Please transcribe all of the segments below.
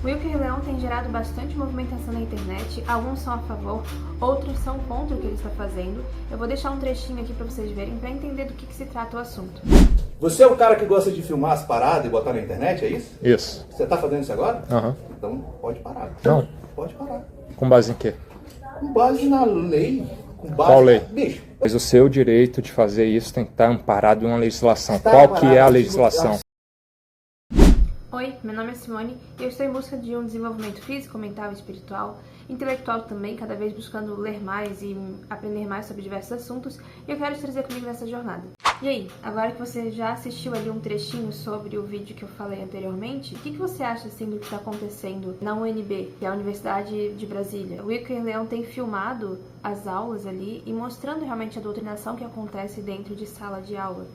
O Wilker Leão tem gerado bastante movimentação na internet, alguns são a favor, outros são contra o que ele está fazendo. Eu vou deixar um trechinho aqui para vocês verem, para entender do que se trata o assunto. Você é o cara que gosta de filmar as paradas e botar na internet, é isso? Isso. Você tá fazendo isso agora? Aham. Então pode parar. Não. Pode parar. Com base em quê? Com base na lei. Com base Qual lei? Bicho. Mas o seu direito de fazer isso tem que estar amparado em uma legislação. Está Qual amparado, que é a artigo- legislação? Oi, meu nome é Simone e eu estou em busca de um desenvolvimento físico, mental e espiritual, intelectual também, cada vez buscando ler mais e aprender mais sobre diversos assuntos, e eu quero te trazer comigo nessa jornada. E aí, agora que você já assistiu ali um trechinho sobre o vídeo que eu falei anteriormente, o que você acha assim do que está acontecendo na UNB, que é a Universidade de Brasília? O Wilker Leão tem filmado as aulas ali e mostrando realmente a doutrinação que acontece dentro de sala de aula.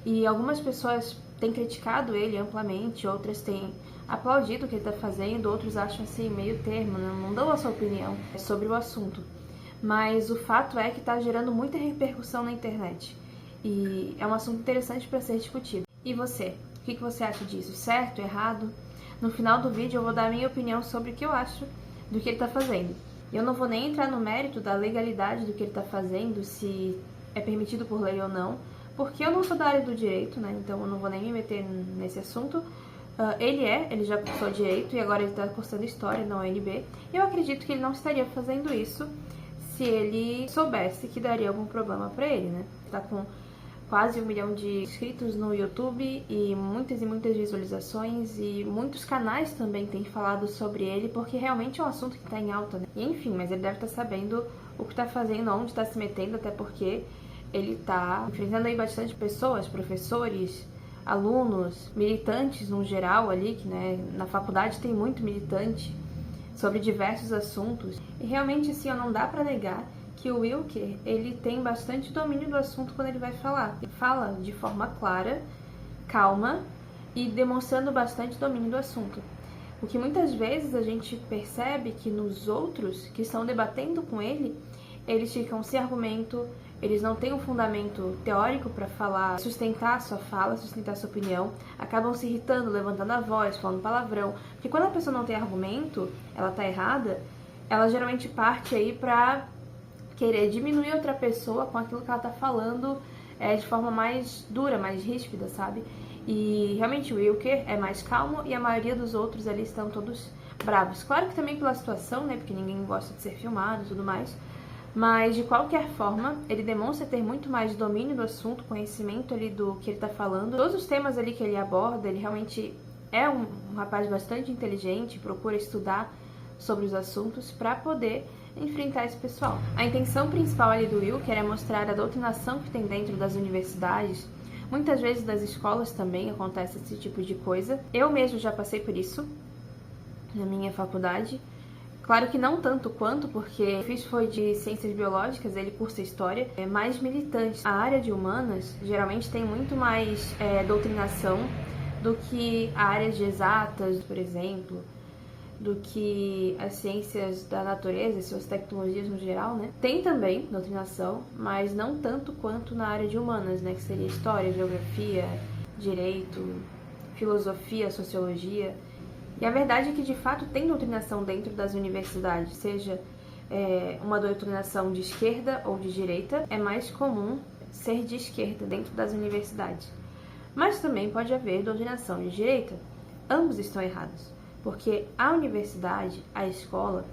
E algumas pessoas têm criticado ele amplamente, outras têm aplaudido o que ele está fazendo, outros acham assim, meio termo, não dão a sua opinião sobre o assunto. Mas o fato é que está gerando muita repercussão na internet. E é um assunto interessante para ser discutido. E você? O que você acha disso? Certo? Errado? No final do vídeo eu vou dar a minha opinião sobre o que eu acho do que ele está fazendo. Eu não vou nem entrar no mérito da legalidade do que ele está fazendo, se é permitido por lei ou não, porque eu não sou da área do direito, né? Então eu não vou nem me meter nesse assunto. Ele já cursou direito e agora ele está cursando história na UNB. Eu acredito que ele não estaria fazendo isso se ele soubesse que daria algum problema para ele, né? Tá com quase 1 milhão de inscritos no YouTube e muitas visualizações, e muitos canais também têm falado sobre ele, porque realmente é um assunto que está em alta, né? E, enfim, mas ele deve estar sabendo o que está fazendo, onde está se metendo, até porque ele está enfrentando aí bastante pessoas, professores, alunos, militantes no geral ali, que né, na faculdade tem muito militante sobre diversos assuntos. E realmente assim, não dá para negar que o Wilker, ele tem bastante domínio do assunto quando ele vai falar. Ele fala de forma clara, calma e demonstrando bastante domínio do assunto. O que muitas vezes a gente percebe que nos outros que estão debatendo com ele, eles ficam sem argumento, eles não têm um fundamento teórico para falar, sustentar a sua fala, sustentar a sua opinião, acabam se irritando, levantando a voz, falando palavrão. Porque quando a pessoa não tem argumento, ela tá errada, ela geralmente parte aí pra querer diminuir outra pessoa com aquilo que ela tá falando de forma mais dura, mais ríspida, sabe? E realmente o Wilker é mais calmo e a maioria dos outros ali estão todos bravos. Claro que também pela situação, né? Porque ninguém gosta de ser filmado e tudo mais. Mas, de qualquer forma, ele demonstra ter muito mais domínio do assunto, conhecimento ali do que ele está falando. Todos os temas ali que ele aborda, ele realmente é um rapaz bastante inteligente, procura estudar sobre os assuntos para poder enfrentar esse pessoal. A intenção principal ali do Wilker é mostrar a doutrinação que tem dentro das universidades. Muitas vezes das escolas também acontece esse tipo de coisa. Eu mesmo já passei por isso na minha faculdade. Claro que não tanto quanto, porque eu fiz foi de ciências biológicas, ele cursa história, é mais militante. A área de humanas geralmente tem muito mais doutrinação do que a área de exatas, por exemplo, do que as ciências da natureza, suas tecnologias no geral, né? Tem também doutrinação, mas não tanto quanto na área de humanas, né? Que seria história, geografia, direito, filosofia, sociologia. E a verdade é que, de fato, tem doutrinação dentro das universidades, seja uma doutrinação de esquerda ou de direita, é mais comum ser de esquerda dentro das universidades. Mas também pode haver doutrinação de direita. Ambos estão errados, porque a universidade, a escola,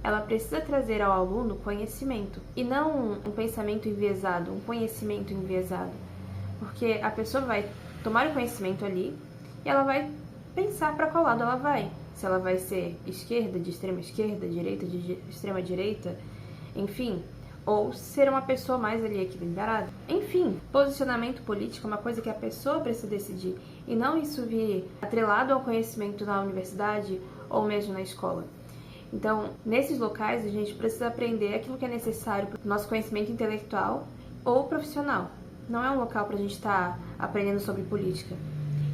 ela precisa trazer ao aluno conhecimento, e não um pensamento enviesado, um conhecimento enviesado. Porque a pessoa vai tomar o conhecimento ali e ela vai pensar para qual lado ela vai. Se ela vai ser esquerda, de extrema esquerda, direita, de extrema direita, enfim. Ou ser uma pessoa mais ali equilibrada. Enfim, posicionamento político é uma coisa que a pessoa precisa decidir. E não isso vir atrelado ao conhecimento na universidade ou mesmo na escola. Então, nesses locais, a gente precisa aprender aquilo que é necessário para o nosso conhecimento intelectual ou profissional. Não é um local para a gente estar aprendendo sobre política.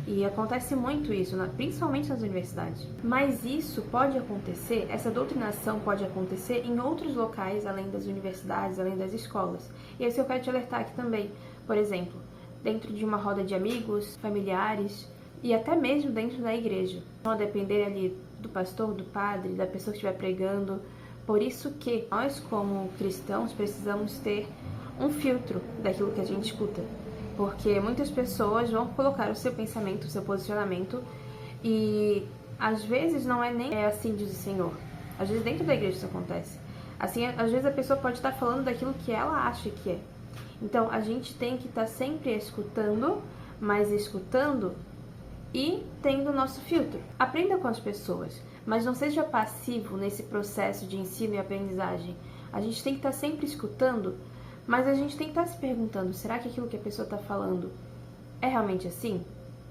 E acontece muito isso, principalmente nas universidades. Mas isso pode acontecer, essa doutrinação pode acontecer em outros locais, além das universidades, além das escolas. E isso eu quero te alertar aqui também. Por exemplo, dentro de uma roda de amigos, familiares e até mesmo dentro da igreja. Então, a depender ali do pastor, do padre, da pessoa que estiver pregando. Por isso que nós, como cristãos, precisamos ter um filtro daquilo que a gente escuta. Porque muitas pessoas vão colocar o seu pensamento, o seu posicionamento, e às vezes não é nem assim diz o Senhor. Às vezes dentro da igreja isso acontece. Assim, às vezes a pessoa pode estar falando daquilo que ela acha que é. Então, a gente tem que estar sempre escutando, mas escutando e tendo o nosso filtro. Aprenda com as pessoas, mas não seja passivo nesse processo de ensino e aprendizagem. A gente tem que estar sempre escutando, mas a gente tem que estar se perguntando, será que aquilo que a pessoa está falando é realmente assim?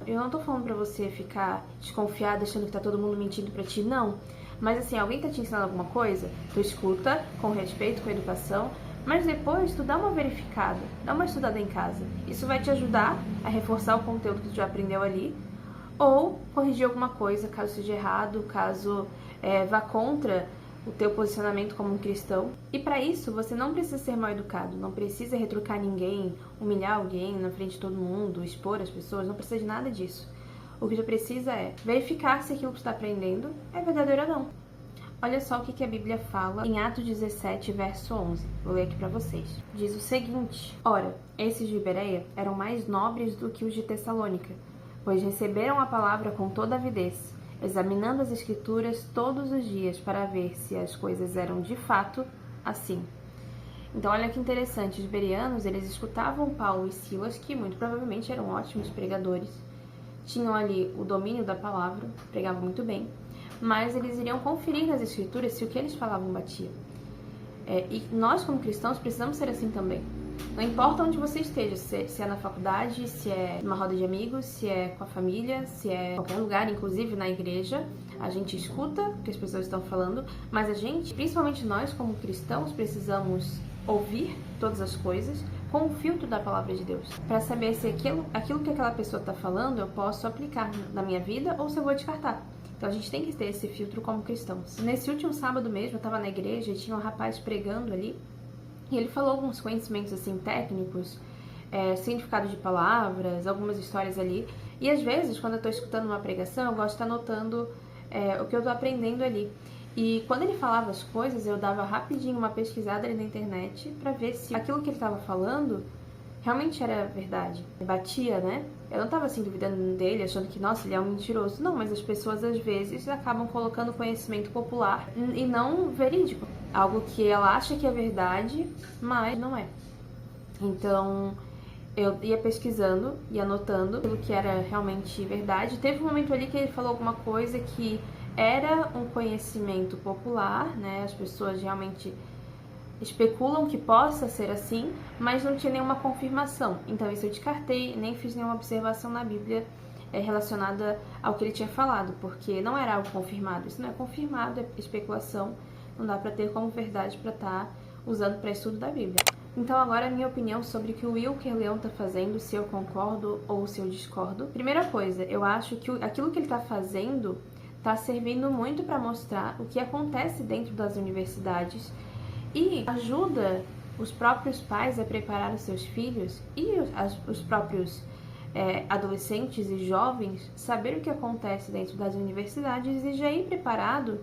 Eu não tô falando pra você ficar desconfiado, achando que tá todo mundo mentindo pra ti, não. Mas assim, alguém tá te ensinando alguma coisa, tu escuta com respeito, com educação, mas depois tu dá uma verificada, dá uma estudada em casa. Isso vai te ajudar a reforçar o conteúdo que tu já aprendeu ali, ou corrigir alguma coisa, caso seja errado, caso vá contra o teu posicionamento como um cristão. E para isso, você não precisa ser mal educado, não precisa retrucar ninguém, humilhar alguém na frente de todo mundo, expor as pessoas, não precisa de nada disso. O que tu precisa é verificar se aquilo que tu está aprendendo é verdadeiro ou não. Olha só o que a Bíblia fala em Atos 17, verso 11. Vou ler aqui para vocês. Diz o seguinte: Ora, esses de Bereia eram mais nobres do que os de Tessalônica, pois receberam a palavra com toda avidez, examinando as Escrituras todos os dias para ver se as coisas eram de fato assim. Então, olha que interessante, os bereanos, eles escutavam Paulo e Silas, que muito provavelmente eram ótimos pregadores, tinham ali o domínio da palavra, pregavam muito bem, mas eles iriam conferir nas Escrituras se o que eles falavam batia. E nós, como cristãos, precisamos ser assim também. Não importa onde você esteja, se é na faculdade, se é numa roda de amigos, se é com a família, se é em qualquer lugar, inclusive na igreja, a gente escuta o que as pessoas estão falando, mas a gente, principalmente nós como cristãos, precisamos ouvir todas as coisas com o filtro da palavra de Deus, para saber se aquilo que aquela pessoa está falando eu posso aplicar na minha vida ou se eu vou descartar. Então a gente tem que ter esse filtro como cristãos. Nesse último sábado mesmo, eu estava na igreja e tinha um rapaz pregando ali, e ele falou alguns conhecimentos assim técnicos, significado de palavras, algumas histórias ali. E às vezes, quando eu estou escutando uma pregação, eu gosto de estar anotando o que eu estou aprendendo ali. E quando ele falava as coisas, eu dava rapidinho uma pesquisada ali na internet para ver se aquilo que ele estava falando realmente era verdade. Batia, né? Eu não estava assim duvidando dele, achando que, nossa, ele é um mentiroso. Não, mas as pessoas às vezes acabam colocando conhecimento popular e não verídico. Algo que ela acha que é verdade, mas não é. Então, eu ia pesquisando e anotando aquilo que era realmente verdade. Teve um momento ali que ele falou alguma coisa que era um conhecimento popular, né? As pessoas realmente especulam que possa ser assim, mas não tinha nenhuma confirmação. Então isso eu descartei, nem fiz nenhuma observação na Bíblia relacionada ao que ele tinha falado, porque não era algo confirmado. Isso não é confirmado, é especulação. Não dá para ter como verdade para estar usando para estudo da Bíblia. Então agora a minha opinião sobre o que o Wilker Leão está fazendo, se eu concordo ou se eu discordo. Primeira coisa, eu acho que aquilo que ele está fazendo está servindo muito para mostrar o que acontece dentro das universidades e ajuda os próprios pais a preparar os seus filhos e os próprios adolescentes e jovens saber o que acontece dentro das universidades e já ir preparado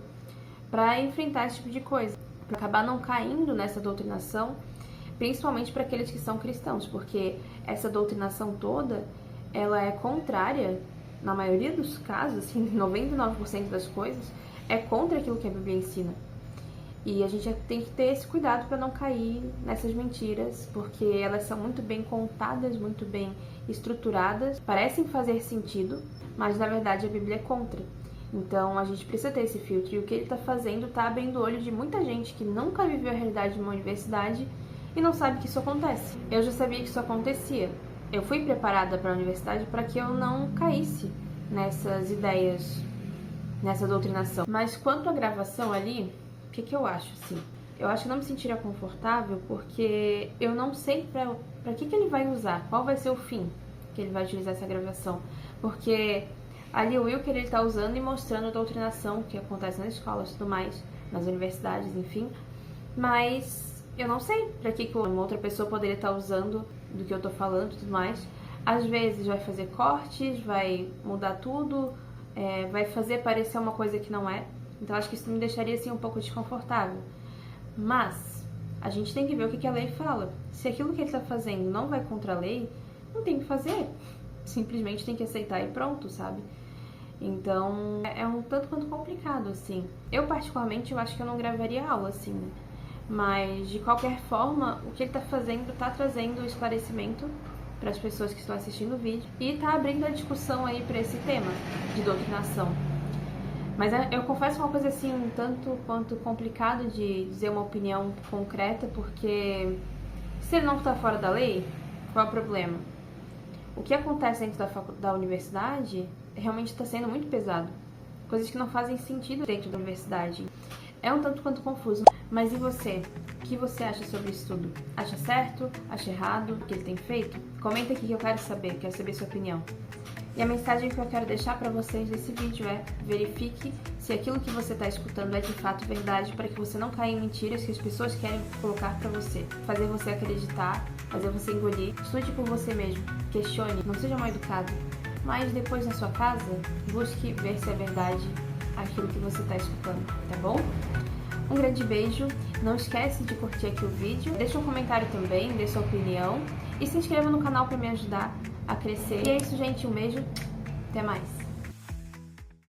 para enfrentar esse tipo de coisa, para acabar não caindo nessa doutrinação, principalmente para aqueles que são cristãos, porque essa doutrinação toda, ela é contrária, na maioria dos casos, assim, 99% das coisas, é contra aquilo que a Bíblia ensina. E a gente tem que ter esse cuidado para não cair nessas mentiras, porque elas são muito bem contadas, muito bem estruturadas, parecem fazer sentido, mas na verdade a Bíblia é contra. Então a gente precisa ter esse filtro, e o que ele está fazendo está abrindo o olho de muita gente que nunca viveu a realidade de uma universidade e não sabe que isso acontece. Eu já sabia que isso acontecia. Eu fui preparada para a universidade para que eu não caísse nessas ideias, nessa doutrinação. Mas quanto à gravação ali, o que eu acho, assim? Eu acho que não me sentiria confortável porque eu não sei para que ele vai usar, qual vai ser o fim que ele vai utilizar essa gravação. Porque ali o Wilker ele tá usando e mostrando a doutrinação que acontece nas escolas e tudo mais, nas universidades, enfim. Mas eu não sei para que uma outra pessoa poderia estar usando do que eu tô falando e tudo mais. Às vezes vai fazer cortes, vai mudar tudo, vai fazer parecer uma coisa que não é. Então acho que isso me deixaria assim um pouco desconfortável. Mas a gente tem que ver o que a lei fala. Se aquilo que ele está fazendo não vai contra a lei, não tem que fazer. Simplesmente tem que aceitar e pronto, sabe? Então é um tanto quanto complicado, assim. Eu particularmente eu acho que eu não gravaria aula, assim, né? Mas de qualquer forma, o que ele está fazendo está trazendo esclarecimento para as pessoas que estão assistindo o vídeo e está abrindo a discussão aí para esse tema de doutrinação. Mas eu confesso uma coisa assim, um tanto quanto complicado de dizer uma opinião concreta, porque se ele não está fora da lei, qual é o problema? O que acontece dentro da universidade realmente está sendo muito pesado. Coisas que não fazem sentido dentro da universidade. É um tanto quanto confuso. Mas e você? O que você acha sobre isso tudo? Acha certo? Acha errado o que ele tem feito? Comenta aqui que eu quero saber sua opinião. E a mensagem que eu quero deixar para vocês desse vídeo é: verifique se aquilo que você está escutando é de fato verdade, para que você não caia em mentiras que as pessoas querem colocar para você, fazer você acreditar, fazer você engolir. Estude por você mesmo, questione, não seja mal educado, mas depois na sua casa, busque ver se é verdade aquilo que você está escutando, tá bom? Um grande beijo, não esquece de curtir aqui o vídeo, deixa um comentário também, dê sua opinião e se inscreva no canal para me ajudar a crescer. E é isso, gente, um beijo, até mais!